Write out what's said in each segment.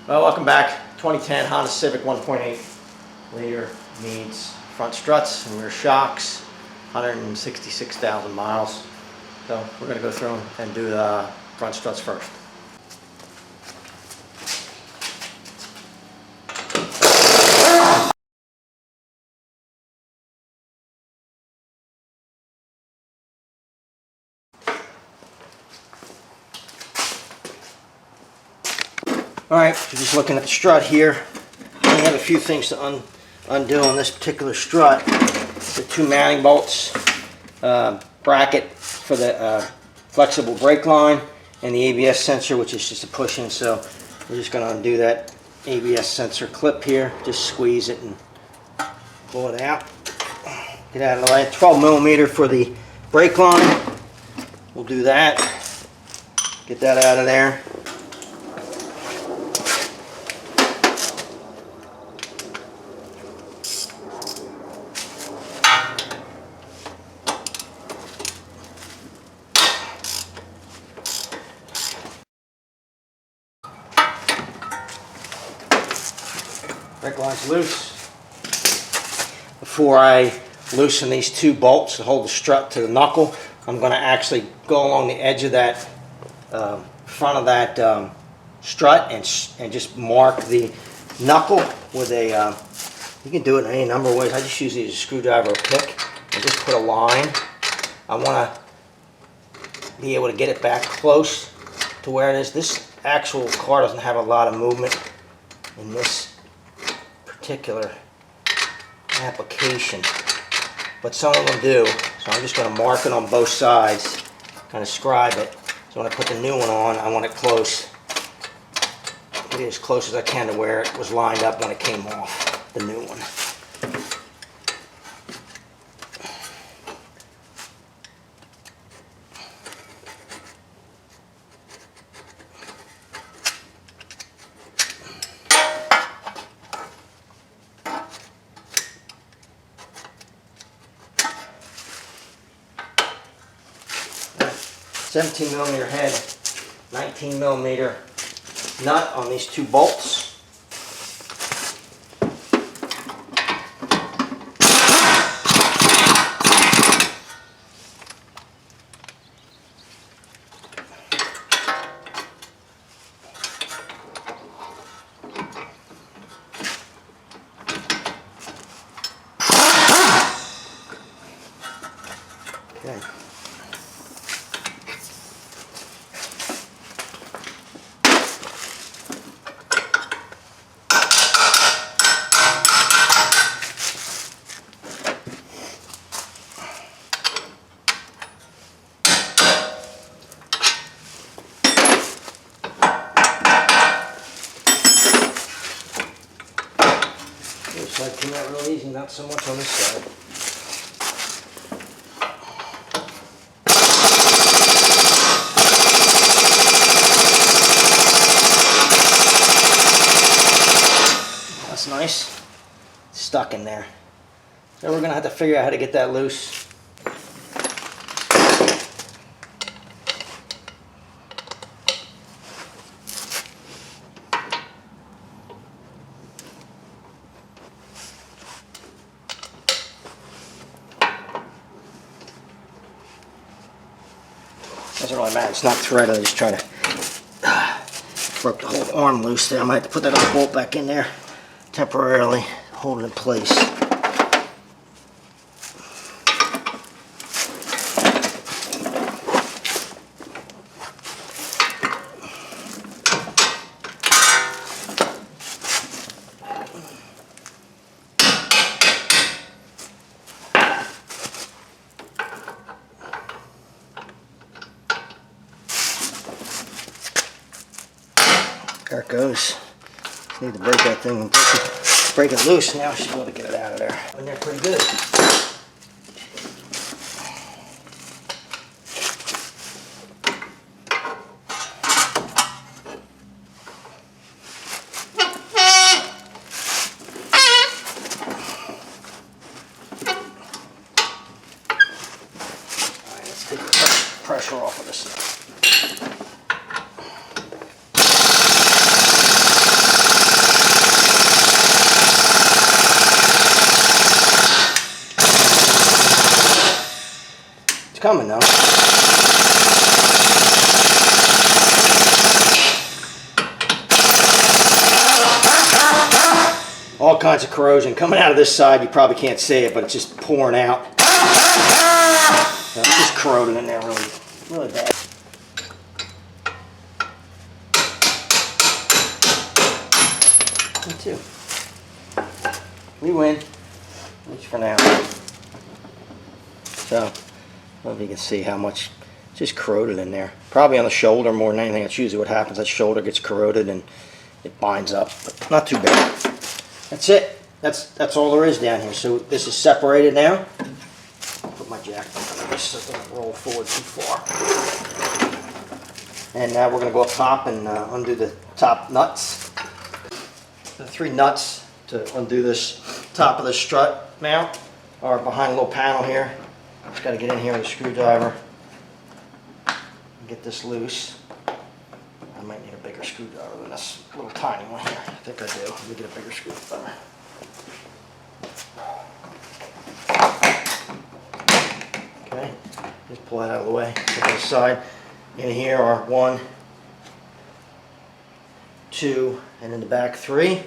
Well, welcome back. 2010 Honda Civic 1.8 liter needs front struts and rear shocks, 166,000 miles. So we're going to go through and do the front struts first. Alright, so just looking at the strut here, I have a few things to undo on this particular strut. The two mounting bolts, bracket for the flexible brake line, and the ABS sensor, which is just a push-in. So we're just going to undo that ABS sensor clip here, just squeeze it and pull it out. Get out of the way. 12 millimeter for the brake line. We'll do that. Get that out of there. Brake line's loose. Before I loosen these two bolts to hold the strut to the knuckle, I'm going to actually go along the edge of that front of that strut and just mark the knuckle with a, you can do it in any number of ways. I just use a screwdriver or pick and just put a line. I want to be able to get it back close to where it is. This actual car doesn't have a lot of movement in this particular application, but some of them do. So I'm just going to mark it on both sides, kind of scribe it. So when I put the new one on, I want it close, get it as close as I can to where it was lined up when it came off, the new one. 17 millimeter head, 19 millimeter nut on these two bolts. Okay. This side came out real easy, not so much on this side. That's nice. It's stuck in there. So we're going to have to figure out how to get that loose. Doesn't really matter, it's not threaded. I just try to work the whole arm loose there. I might have to put that other bolt back in there temporarily, hold it in place. There it goes. Just need to break that thing and break it loose. Now I should be able to get it out of there. And they're pretty good. Alright, let's take the pressure off of this. coming though. All kinds of corrosion coming out of this side. You probably can't see it, but it's just pouring out. It's just corroded in there really, really bad. Me too. We win, at least for now. So, I don't know if you can see how much just corroded in there. Probably on the shoulder more than anything. That's usually what happens. That shoulder gets corroded and it binds up, but not too bad. That's it. That's all there is down here. So this is separated now. I'll put my jack on this so it doesn't roll forward too far. And now we're going to go up top and undo the top nuts. The 3 nuts to undo this top of the strut mount are behind a little panel here. Just got to get in here with a screwdriver and get this loose. I might need a bigger screwdriver than this little tiny one here. I think I do. Let me get a bigger screwdriver. Okay, just pull that out of the way. Put that aside. In here are 1, 2, and in the back 3.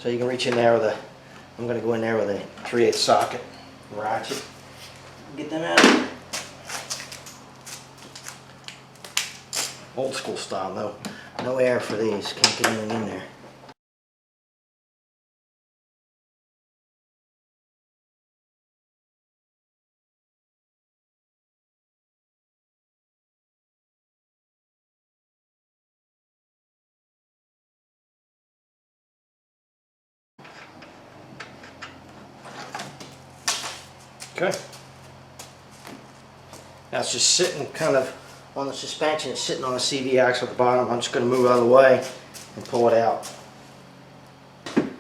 So you can reach in there with a, I'm going to go in there with a 3/8 socket ratchet. Get them out. Old school style though. No air for these. Can't get anything in there. Okay. Now it's just sitting kind of on the suspension. It's sitting on the CV axle at the bottom. I'm just going to move it out of the way and pull it out. And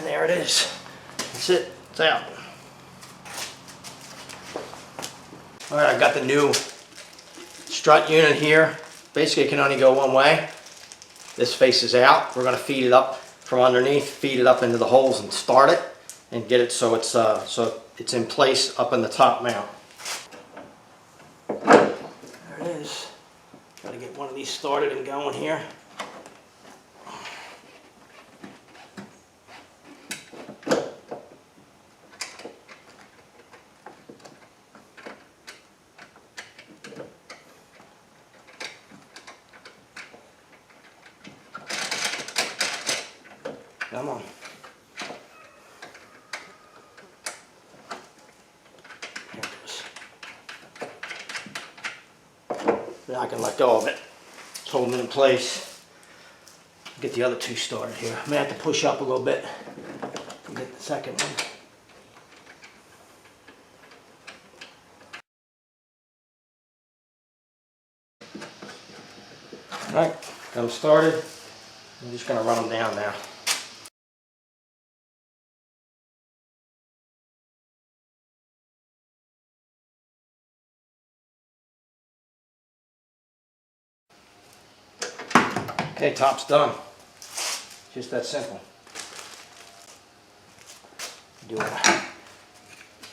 there it is. That's it. It's out. Alright, I got the new strut unit here. Basically it can only go one way. This faces out. We're going to feed it up from underneath, feed it up into the holes and start it and get it so it's in place up in the top mount. There it is. Got to get one of these started and going here. Come on. There it goes. Now I can let go of it. It's holding it in place. Get the other 2 started here. I may have to push up a little bit to get the second one. Alright, got them started. I'm just going to run them down now. Okay, top's done. Just that simple. Do want to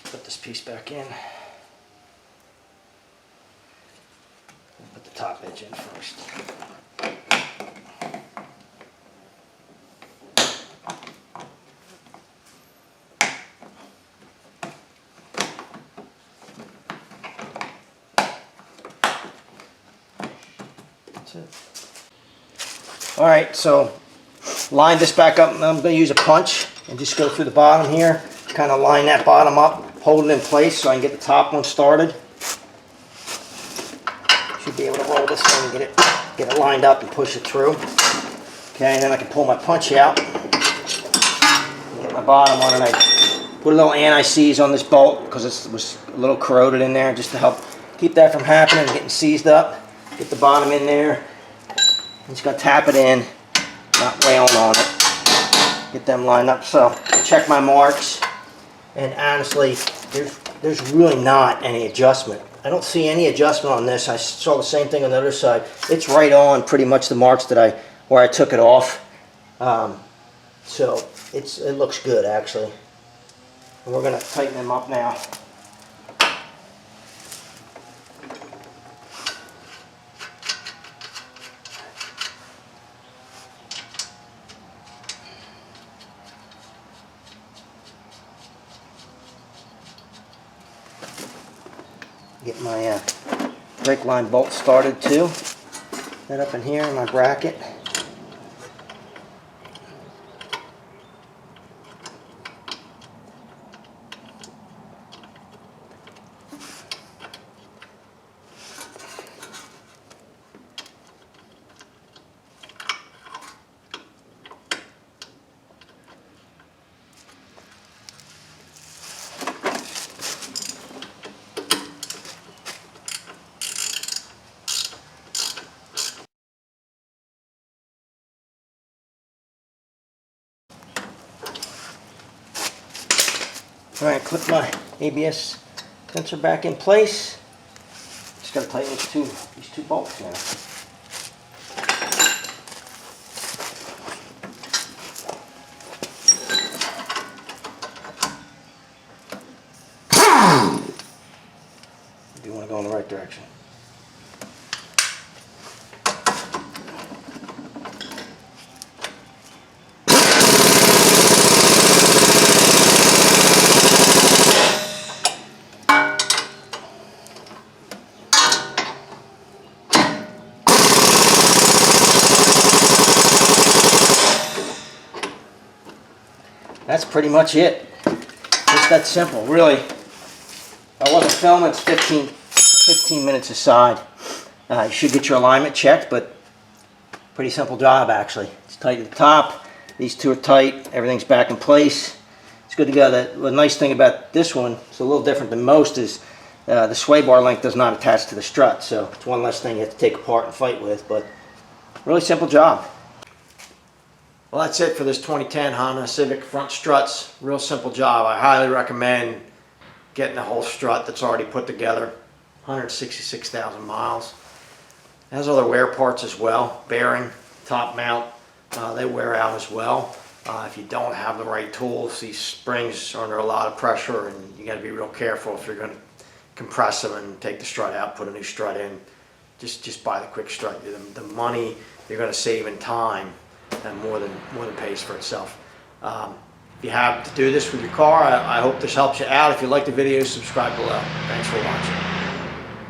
put this piece back in. Put the top edge in first. That's it. Alright, so line this back up. I'm going to use a punch and just go through the bottom here. Kind of line that bottom up, hold it in place so I can get the top one started. Should be able to roll this in and get it lined up and push it through. Okay, and then I can pull my punch out. Get my bottom one and I put a little anti-seize on this bolt because it was a little corroded in there just to help keep that from happening and getting seized up. Get the bottom in there. I'm just going to tap it in, not wailing on it. Get them lined up. So check my marks, and honestly, there's really not any adjustment. I don't see any adjustment on this. I saw the same thing on the other side. It's right on pretty much the marks that where I took it off. So it looks good actually. And we're going to tighten them up now. Get my brake line bolt started too. That up in here in my bracket. Alright, clip my ABS sensor back in place. Just gotta tighten these two bolts now. Do want to go in the right direction. That's pretty much it. Just that simple. Really, if I wasn't filming, it's 15 minutes aside. You should get your alignment checked, but pretty simple job actually. It's tight at the top. These two are tight. Everything's back in place. It's good to go. The nice thing about this one, it's a little different than most, is the sway bar link does not attach to the strut, so it's one less thing you have to take apart and fight with, but really simple job. Well, that's it for this 2010 Honda Civic front struts. Real simple job. I highly recommend getting the whole strut that's already put together. 166,000 miles. It has other wear parts as well. Bearing, top mount, they wear out as well. If you don't have the right tools, these springs are under a lot of pressure, and you got to be real careful if you're going to compress them and take the strut out, put a new strut in. Just buy the quick strut. The money you're going to save in time, and more than pays for itself. If you have to do this with your car, I hope this helps you out. If you like the video, subscribe below. Thanks for watching.